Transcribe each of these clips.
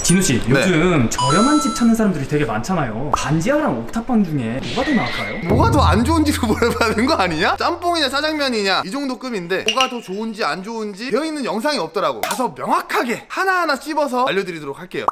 진우씨, 요즘 저렴한 집 찾는 사람들이 되게 많잖아요. 반지하랑 옥탑방 중에 뭐가 더 나을까요? 뭐가 더 안 좋은지로 물어봐야 되는 거 아니냐? 짬뽕이냐 짜장면이냐 이 정도 급인데 뭐가 더 좋은지 안 좋은지 되어있는 영상이 없더라고. 가서 명확하게 하나하나 찝어서 알려드리도록 할게요.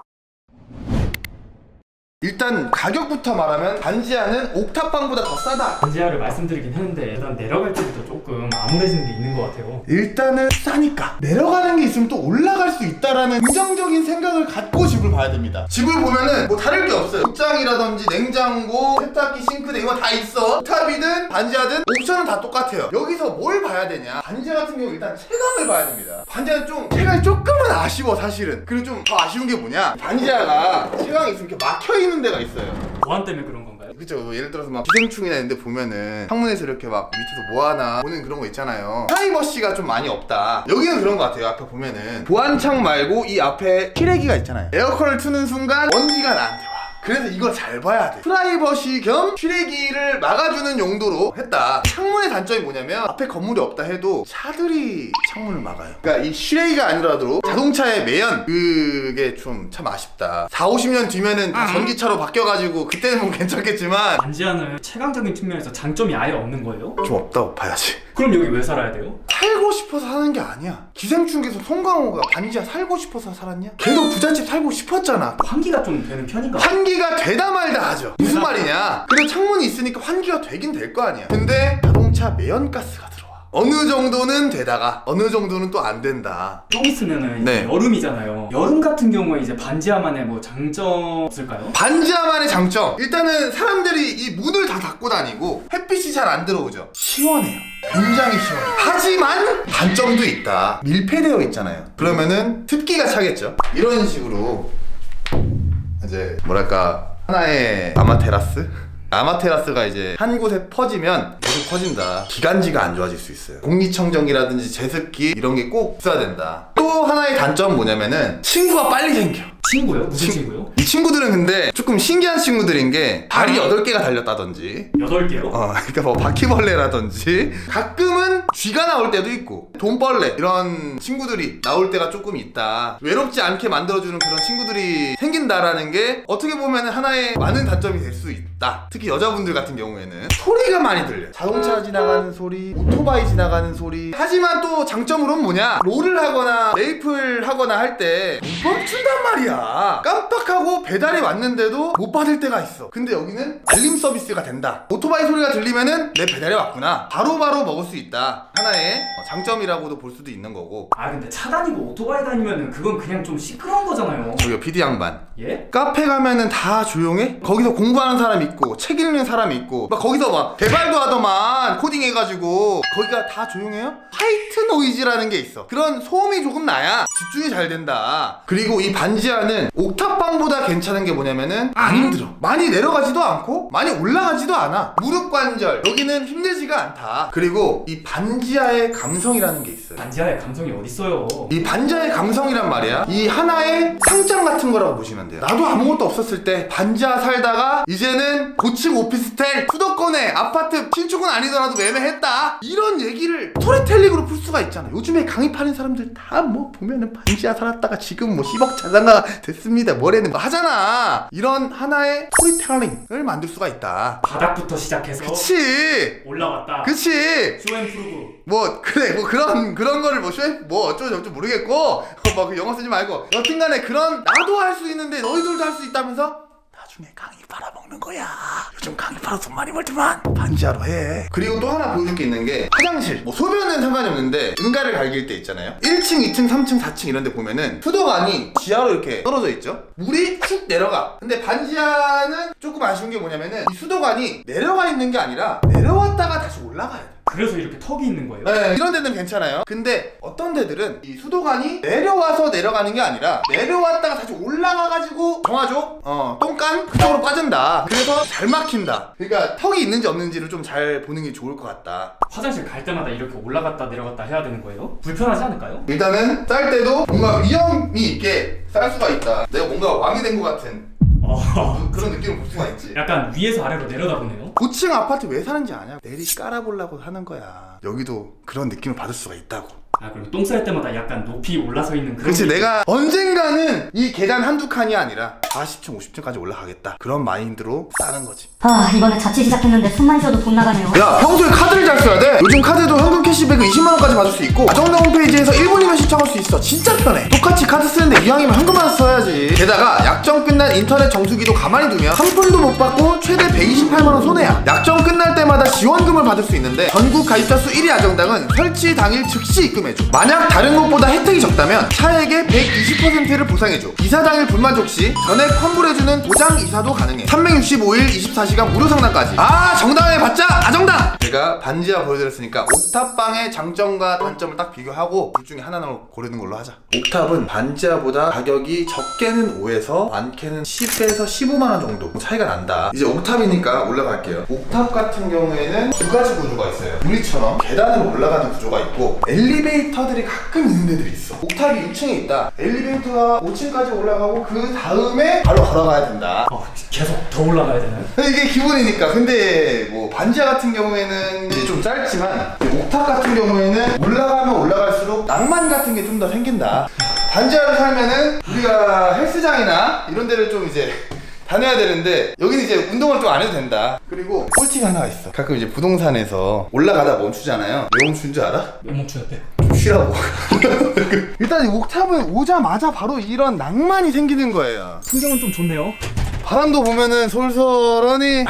일단 가격부터 말하면 반지하는 옥탑방보다 더 싸다. 반지하를 말씀드리긴 했는데 일단 내려갈 때부터 조금 암울해지는 게 있는 것 같아요. 일단은 싸니까 내려가는 게 있으면 또 올라갈 수 있다라는 긍정적인 생각을 갖고 집을 봐야 됩니다. 집을 보면은 뭐 다를 게 없어요. 옷장이라든지 냉장고, 세탁기, 싱크대 이거 다 있어. 옥탑이든 반지하든 옵션은 다 똑같아요. 여기서 뭘 봐야 되냐? 반지하 같은 경우 일단 채광을 봐야 됩니다. 반지하는 좀 채광이 조금은 아쉬워 사실은. 그리고 좀 더 아쉬운 게 뭐냐? 반지하가 채광이 있으면 이렇게 막혀있는 데가 있어요. 보안 때문에 그런 건가요? 그쵸. 뭐 예를 들어서 막 기생충이나 이런 데 보면은 창문에서 이렇게 막 밑에서 뭐하나 보는 그런 거 있잖아요. 프라이버시가 좀 많이 없다. 여기는 그런 거 같아요. 앞에 보면은 보안창 말고 이 앞에 실외기가 있잖아요. 에어컨을 트는 순간 먼지가 나한테 와. 그래서 이걸 잘 봐야 돼. 프라이버시 겸 실외기를 막아주는 용도로 했다. 창문의 단점이 뭐냐면 앞에 건물이 없다 해도 차들이 창문을 막아요. 그러니까 이 실외기가 아니라도 자동차의 매연 그게 좀 참 아쉽다. 40~50년 뒤면은 다 전기차로 바뀌어가지고 그때는 뭐 괜찮겠지만 반지하는 채광적인 측면에서 장점이 아예 없는 거예요? 좀 없다고 봐야지. 그럼 여기 왜 살아야 돼요? 살고 싶어서 사는 게 아니야. 기생충에서 송강호가 반지하 살고 싶어서 살았냐? 걔도 부잣집 살고 싶었잖아. 환기가 좀 되는 편인가? 환기가 되다 말다 하죠. 무슨 말이냐? 그래도 창문이 있으니까 환기가 되긴 될 거 아니야. 근데 자동차 매연가스가 들어와. 어느 정도는 되다가 어느 정도는 또 안 된다. 좀 있으면은 이제 여름이잖아요. 여름 같은 경우에 이제 반지하만의 뭐 장점 없을까요? 반지하만의 장점, 일단은 사람들이 이 문을 다 닫고 다니고 햇빛이 잘 안 들어오죠. 시원해요. 굉장히 시원해. 하지만 단점도 있다. 밀폐되어 있잖아요. 그러면은 습기가 차겠죠. 이런 식으로 이제 뭐랄까 하나의 아마테라스? 아마테라스가 이제 한 곳에 퍼지면 계속 퍼진다. 기관지가 안 좋아질 수 있어요. 공기청정기라든지 제습기 이런 게 꼭 있어야 된다. 또 하나의 단점은 뭐냐면은 친구가 빨리 생겨. 친구요? 무슨 친구요? 이 친구들은 근데 조금 신기한 친구들인 게 발이 8개가 달렸다든지 8개요? 그러니까 뭐 바퀴벌레라든지 가끔은 쥐가 나올 때도 있고 돈벌레 이런 친구들이 나올 때가 조금 있다. 외롭지 않게 만들어주는 그런 친구들이 생긴다라는 게 어떻게 보면 하나의 많은 단점이 될 수 있다. 특히 여자분들 같은 경우에는 소리가 많이 들려요. 자동차 지나가는 소리, 오토바이 지나가는 소리. 하지만 또 장점으로는 뭐냐? 롤을 하거나 메이플 하거나 할 때 못 멈춘단 말이야. 깜빡하고 배달이 왔는데도 못 받을 때가 있어. 근데 여기는 알림 서비스가 된다. 오토바이 소리가 들리면은 내 배달이 왔구나. 바로바로 먹을 수 있다. 하나의 장점이라고도 볼 수도 있는 거고. 근데 차 다니고 오토바이 다니면은 그건 그냥 좀 시끄러운 거잖아요. 저기요 PD 양반. 예? 카페 가면은 다 조용해? 거기서 공부하는 사람 있고 책 읽는 사람이 있고 막 거기서 막 개발도 하더만 코딩 해가지고 거기가 다 조용해요? 화이트 노이즈라는 게 있어. 그런 소음이 조금 나야 집중이 잘 된다. 그리고 이 반지하는 옥탑방보다 괜찮은 게 뭐냐면은 안 힘들어. 많이 내려가지도 않고 많이 올라가지도 않아. 무릎 관절 여기는 힘들지가 않다. 그리고 이 반지하의 감성이라는 게 있어요. 반지하의 감성이 어딨어요? 이 반지하의 감성이란 말이야 이 하나의 상장 같은 거라고 보시면 돼요. 나도 아무것도 없었을 때 반지하 살다가 이제는 고층 오피스텔 수도권에 아파트 신축은 아니더라도 매매했다 이런 얘기를 스토리텔링으로 풀 수가 있잖아. 요즘에 강의 파는 사람들 다 뭐 보면은 반지하 살았다가 지금 뭐 10억 자산가 됐습니다 뭐래는 거 하잖아. 이런 하나의 스토리텔링을 만들 수가 있다. 바닥부터 시작해서 그치 올라왔다. 그치 쇼앤프루브 뭐 그래 뭐 그런 거를 뭐 어쩌고 모르겠고 막 그 영어 쓰지 말고 여튼간에 그런 나도 할 수 있는데 너희들도 할 수 있다면서 나중에 강의 팔아먹는 거야. 요즘 강의 팔아 돈 많이 벌지만 반지하로 해. 그리고 또 하나 보여줄 게 있는 게 화장실 뭐 소변은 상관이 없는데 응가를 갈길 때 있잖아요. 1층 2층 3층 4층 이런 데 보면은 수도관이 지하로 이렇게 떨어져 있죠. 물이 쭉 내려가. 근데 반지하는 조금 아쉬운 게 뭐냐면은 이 수도관이 내려가 있는 게 아니라 내려왔다가 다시 올라가야 돼. 그래서 이렇게 턱이 있는 거예요? 네, 이런 데는 괜찮아요. 근데 어떤 데들은 이 수도관이 내려와서 내려가는 게 아니라 내려왔다가 다시 올라가가지고 정화조, 똥간 그쪽으로 빠진다. 그래서 잘 막힌다. 그러니까 턱이 있는지 없는지를 좀 잘 보는 게 좋을 것 같다. 화장실 갈 때마다 이렇게 올라갔다 내려갔다 해야 되는 거예요? 불편하지 않을까요? 일단은 쌀 때도 뭔가 위험이 있게 쌀 수가 있다. 내가 뭔가 왕이 된 것 같은 그런 느낌을 볼 수가 있지. 약간 위에서 아래로 내려다보네요. 고층 아파트 왜 사는지 아냐? 내리 깔아보려고 하는 거야. 여기도 그런 느낌을 받을 수가 있다고. 아, 그리고 똥 쌀 때마다 약간 높이 올라서 있는 그런. 그렇지. 내가 언젠가는 이 계단 한두 칸이 아니라 40층 50층까지 올라가겠다, 그런 마인드로 싸는 거지. 아, 이번에 자취 시작했는데 숨만 쉬어도 돈 나가네요. 야, 평소에 카드를 잘 써야 돼. 요즘 카드도 현금 캐시백을 20만원까지 받을 수 있고 아정당 홈페이지에서 1분이면 신청할 수 있어. 진짜 편해. 똑같이 카드 쓰는데 이왕이면 현금만 써야지. 게다가 약정 끝난 인터넷 정수기도 가만히 두면 한 푼도 못 받고 최대 128만원 손해야. 약정 끝날 때마다 지원금을 받을 수 있는데 전국 가입자 수 1위 아정당은 설치 당일 즉시 입금해줘. 만약 다른 곳보다 혜택이 적다면 차액의 120%를 보상해줘. 이사 당일 불만족 시 전액 환불해주는 도장 이사도 가능해. 365일 24시간 무료 상담까지. 아, 정당에 받자 아정당! 제가 반지하 보여드렸으니까 옥탑방의 장점과 단점을 딱 비교하고 둘 중에 하나로 고르는 걸로 하자. 옥탑은 반지하보다 가격이 적게는 5에서 많게는 10에서 15만원 정도 차이가 난다. 이제 옥탑이니까 올라갈게요. 옥탑 같은 경우에는 두 가지 구조가 있어요. 우리처럼 계단으로 올라가는 구조가 있고 엘리베이터들이 가끔 있는 데들이 있어. 옥탑이 6층에 있다. 엘리베이터가 5층까지 올라가고 그 다음에 바로 걸어가야 된다. 계속 더 올라가야 되나요? 이게 기본이니까. 근데 뭐 반지하 같은 경우에는 이제 좀 짧지만 옥탑 같은 경우에는 올라가면 올라갈수록 낭만 같은 게 좀 더 생긴다. 반지하를 살면은 우리가 헬스장이나 이런 데를 좀 이제 다녀야 되는데 여기는 이제 운동을 좀 안 해도 된다. 그리고 꿀팁 하나가 있어. 가끔 이제 부동산에서 올라가다 멈추잖아요. 왜 멈춘 줄 알아? 왜 멈추셨대? 좀 쉬라고. 일단 이 옥탑은 오자마자 바로 이런 낭만이 생기는 거예요. 풍경은 좀 좋네요. 바람도 보면은 솔솔하니.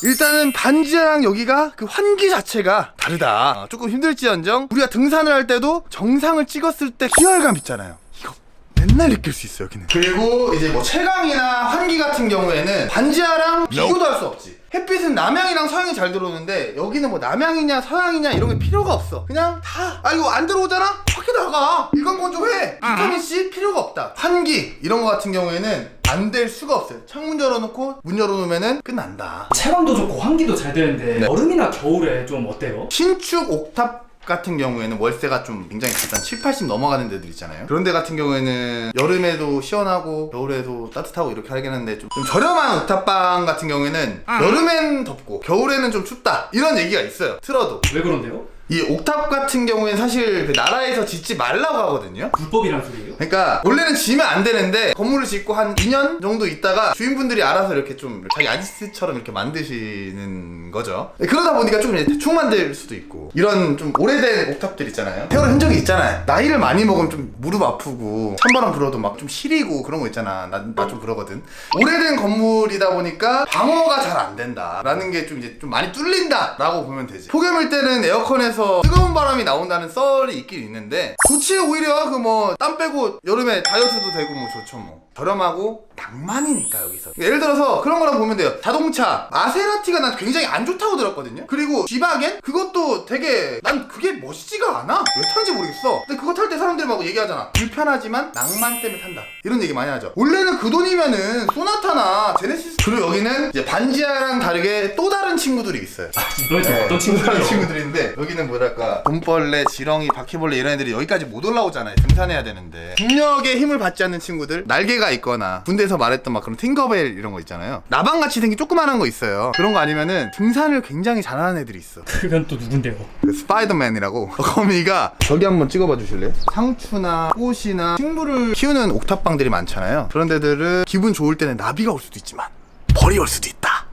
일단은 반지하랑 여기가 그 환기 자체가 다르다. 조금 힘들지언정 우리가 등산을 할 때도 정상을 찍었을 때 희열감 있잖아요. 이거 맨날 느낄 수 있어요, 여기는. 그리고 이제 뭐 채광이나 환기 같은 경우에는 반지하랑 비교도 할 수 없지. 햇빛은 남향이랑 서향이 잘 들어오는데 여기는 뭐 남향이냐 서향이냐 이런 게 필요가 없어. 그냥 다 이거 안 들어오잖아? 밖에 나가. 일광 건조해. 비타민C 필요가 없다. 환기 이런 거 같은 경우에는 안 될 수가 없어요. 창문 열어놓고 문 열어놓으면은 끝난다. 채광도 좋고 환기도 잘 되는데 네. 여름이나 겨울에 좀 어때요? 신축 옥탑 같은 경우에는 월세가 좀 굉장히 비싼 7, 80 넘어가는 데들 있잖아요. 그런 데 같은 경우에는 여름에도 시원하고 겨울에도 따뜻하고 이렇게 하겠는데 좀 저렴한 옥탑방 같은 경우에는 여름엔 덥고 겨울에는 좀 춥다 이런 얘기가 있어요. 틀어도. 왜 그런데요? 이 옥탑 같은 경우에는 사실 그 나라에서 짓지 말라고 하거든요. 불법이란 소리예요? 그러니까 원래는 지으면 안 되는데 건물을 짓고 한 2년 정도 있다가 주인분들이 알아서 이렇게 좀 자기 아지트처럼 이렇게 만드시는 거죠. 그러다 보니까 좀 대충 만들 수도 있고 이런 좀 오래된 옥탑들 있잖아요. 세월의 흔적이 있잖아요. 나이를 많이 먹으면 좀 무릎 아프고 찬바람 불어도 막 좀 시리고 그런 거 있잖아. 나 좀 그러거든. 오래된 건물이다 보니까 방어가 잘 안 된다 라는 게 좀 이제 좀 많이 뚫린다 라고 보면 되지. 폭염일 때는 에어컨에서 뜨거운 바람이 나온다는 썰이 있긴 있는데 좋지. 오히려 그 뭐 땀 빼고 여름에 다이어트도 되고 뭐 좋죠. 뭐 저렴하고 낭만이니까 여기서. 예를 들어서 그런 거랑 보면 돼요. 자동차 마세라티가 난 굉장히 안 좋다고 들었거든요. 그리고 G바겐 그것도 되게 난 그게 멋있지가 않아. 왜 타는지 모르겠어. 근데 그거 탈 때 사람들이 막 얘기하잖아. 불편하지만 낭만 때문에 탄다 이런 얘기 많이 하죠. 원래는 그 돈이면은 소나타나 제네시스. 그리고 여기는 이제 반지하랑 다르게 또 다른 친구들이 있어요. 너희 또 어떤 친구들이요? 친구들인데 여기는 뭐랄까 돈벌레, 지렁이, 바퀴벌레 이런 애들이 여기까지 못 올라오잖아요. 등산해야 되는데 중력에 힘을 받지 않는 친구들, 날개가 있거나 군대에서 말했던 막 그런 팅거벨 이런 거 있잖아요. 나방같이 생긴 조그만한 거 있어요. 그런 거 아니면은 등산을 굉장히 잘하는 애들이 있어. 그건 또 누군데요? 그 스파이더맨이라고. 거미가 저기 한번 찍어봐 주실래요? 상추나 꽃이나 식물을 키우는 옥탑방들이 많잖아요. 그런 데들은 기분 좋을 때는 나비가 올 수도 있지만 벌이 올 수도 있다.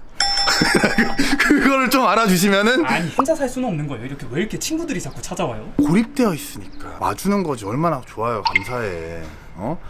그거를 좀 알아주시면은. 아니 혼자 살 수는 없는 거예요. 이렇게 왜 이렇게 친구들이 자꾸 찾아와요? 고립되어 있으니까 와주는 거지. 얼마나 좋아요. 감사해.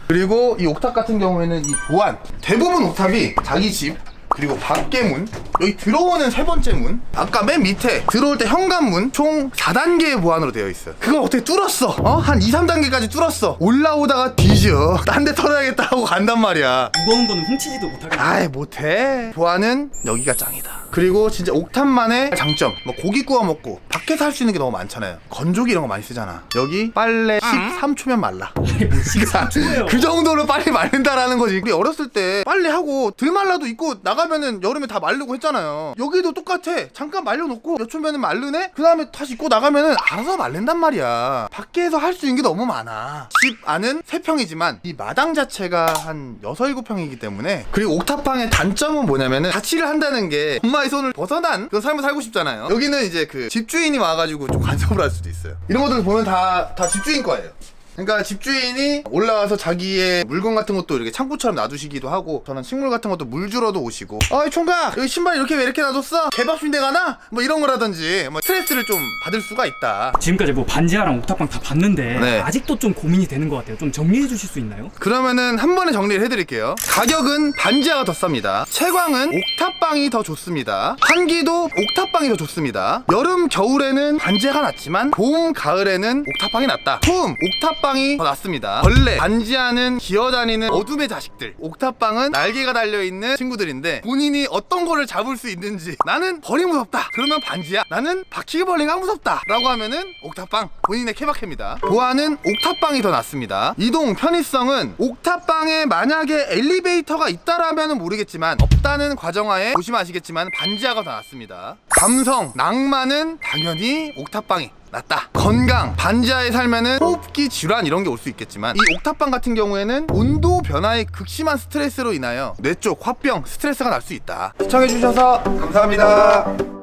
그리고 이 옥탑 같은 경우에는 이 보안, 대부분 옥탑이 자기 집 그리고 밖에 문, 여기 들어오는 세 번째 문, 아까 맨 밑에 들어올 때 현관문 총 4단계의 보안으로 되어 있어요. 그걸 어떻게 뚫었어? 한 2, 3단계까지 뚫었어. 올라오다가 뒤져. 딴 데 털어야겠다 하고 간단 말이야. 무거운 거는 훔치지도 못하겠네. 아이 못해. 보안은 여기가 짱이다. 그리고 진짜 옥탑만의 장점, 뭐 고기 구워 먹고 밖에서 할 수 있는 게 너무 많잖아요. 건조기 이런 거 많이 쓰잖아. 여기 빨래 13초면 말라. 뭐 13초예요? 그 정도로 빨리 말린다라는 거지. 우리 어렸을 때 빨래하고 들 말라도 입고 나가면은 여름에 다 마르고 했잖아요. 여기도 똑같아. 잠깐 말려놓고 몇 초면은 마르네? 그 다음에 다시 입고 나가면은 알아서 말린단 말이야. 밖에서 할 수 있는 게 너무 많아. 집 안은 3평이지만 이 마당 자체가 한 6, 7평이기 때문에. 그리고 옥탑방의 단점은 뭐냐면은 자취를 한다는 게 엄마 엄마의 손을 벗어난 그런 삶을 살고 싶잖아요. 여기는 이제 그 집주인이 와가지고 좀 간섭을 할 수도 있어요. 이런 것들 보면 다 집주인 거예요. 그러니까 집주인이 올라와서 자기의 물건 같은 것도 이렇게 창고처럼 놔두시기도 하고, 저는 식물 같은 것도 물 주러도 오시고, 이 총각 여기 신발 이렇게 왜 이렇게 놔뒀어? 개밥순대 가나? 뭐 이런 거라든지 뭐 스트레스를 좀 받을 수가 있다. 지금까지 뭐 반지하랑 옥탑방 다 봤는데 네. 아직도 좀 고민이 되는 것 같아요. 좀 정리해 주실 수 있나요? 그러면은 한 번에 정리를 해드릴게요. 가격은 반지하가 더 쌉니다. 채광은 옥탑방이 더 좋습니다. 환기도 옥탑방이 더 좋습니다. 여름 겨울에는 반지하가 낫지만 봄 가을에는 옥탑방이 낫다. 소음 옥탑방이 더 낫습니다. 벌레 반지하는 기어다니는 어둠의 자식들, 옥탑방은 날개가 달려있는 친구들인데 본인이 어떤 거를 잡을 수 있는지, 나는 벌이 무섭다 그러면 반지하, 나는 바퀴벌레가 무섭다 라고 하면은 옥탑방, 본인의 케바케입니다. 보안은 옥탑방이 더 낫습니다. 이동 편의성은 옥탑방에 만약에 엘리베이터가 있다라면 모르겠지만, 없다는 과정하에 보시면 아시겠지만 반지하가 더 낫습니다. 감성 낭만은 당연히 옥탑방이 낫다. 건강 반지하에 살면은 호흡기 질환 이런 게 올 수 있겠지만, 이 옥탑방 같은 경우에는 온도 변화의 극심한 스트레스로 인하여 뇌 쪽 화병 스트레스가 날 수 있다. 시청해주셔서 감사합니다.